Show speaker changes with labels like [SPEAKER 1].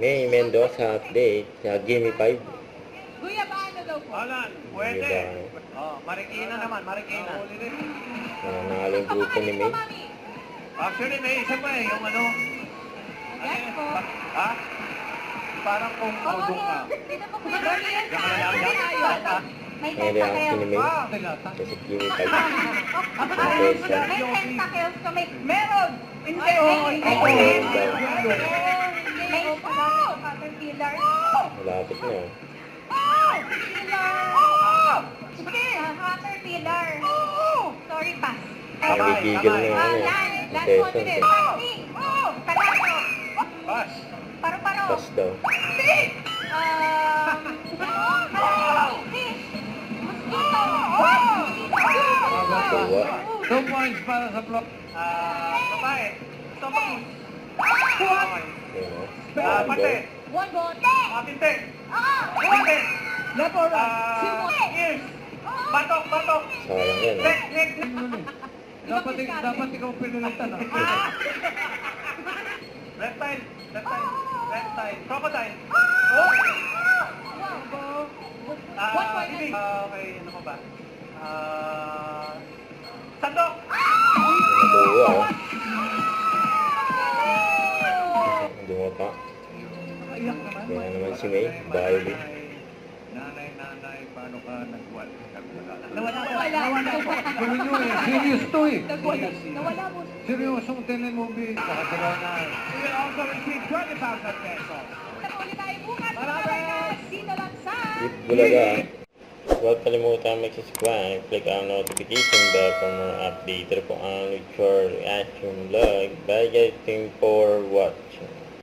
[SPEAKER 1] May Mendoza update sa Gimme 5.
[SPEAKER 2] Kuya, paano daw po?
[SPEAKER 3] Alan, pwede. Oh, Marikina naman, Marikina.
[SPEAKER 1] Nanalo yung grupo ni May.
[SPEAKER 3] Actually, may isa pa eh, yung ano.
[SPEAKER 2] Yes po.
[SPEAKER 3] Ha? Parang kung udong ka.
[SPEAKER 2] Sino po kuya? Yes, may
[SPEAKER 1] May reaction ni May.
[SPEAKER 3] Ah,
[SPEAKER 1] Kasi Gimme 5.
[SPEAKER 2] May tentacles ka, meron! Hindi,
[SPEAKER 1] Meron daw.
[SPEAKER 2] May caterpillar.
[SPEAKER 1] Malapit na.
[SPEAKER 2] Caterpillar. Sorry, pass.
[SPEAKER 1] Nakabigil na yung ano.
[SPEAKER 2] Last
[SPEAKER 1] Session.
[SPEAKER 2] confident. Pagano.
[SPEAKER 3] Pass.
[SPEAKER 2] Paro-paro.
[SPEAKER 1] Pass daw.
[SPEAKER 2] Fish. Mosquito.
[SPEAKER 1] Tuwa.
[SPEAKER 3] 2 points para sa block. Babae. Tomos. Okay.
[SPEAKER 1] Yun o.
[SPEAKER 3] Pate.
[SPEAKER 2] One bote.
[SPEAKER 3] Pinte.
[SPEAKER 2] Pinte.
[SPEAKER 3] Pinte. Ears. Batok, batok.
[SPEAKER 1] Sayang yan.
[SPEAKER 3] Leg, leg.
[SPEAKER 2] Dapat
[SPEAKER 3] ikaw pinilitan. Reptile. Reptile. Reptile. Crocodile.
[SPEAKER 2] One point.
[SPEAKER 3] Okay, ano pa ba? Sandok.
[SPEAKER 1] Natuwa o. Dumapa.
[SPEAKER 3] Iyak naman.
[SPEAKER 1] Kaya naman si May. Violin.
[SPEAKER 3] Nanay, paano ka nagwal?
[SPEAKER 2] Nawala.
[SPEAKER 3] Gawin nyo eh, serious to eh.
[SPEAKER 2] Nawala mo.
[SPEAKER 3] Seryosong telemovie. Nakasira na. We will also receive 20,000 pesos.
[SPEAKER 2] Ulit tayo bukas. Maraming sino lang sa...
[SPEAKER 1] Hit Bulaga. Huwag kalimutan mag-subscribe. Click ang notification bell for more updates. Ito po ang Luchor Reaction Vlog. Bye guys. Thank you for watching.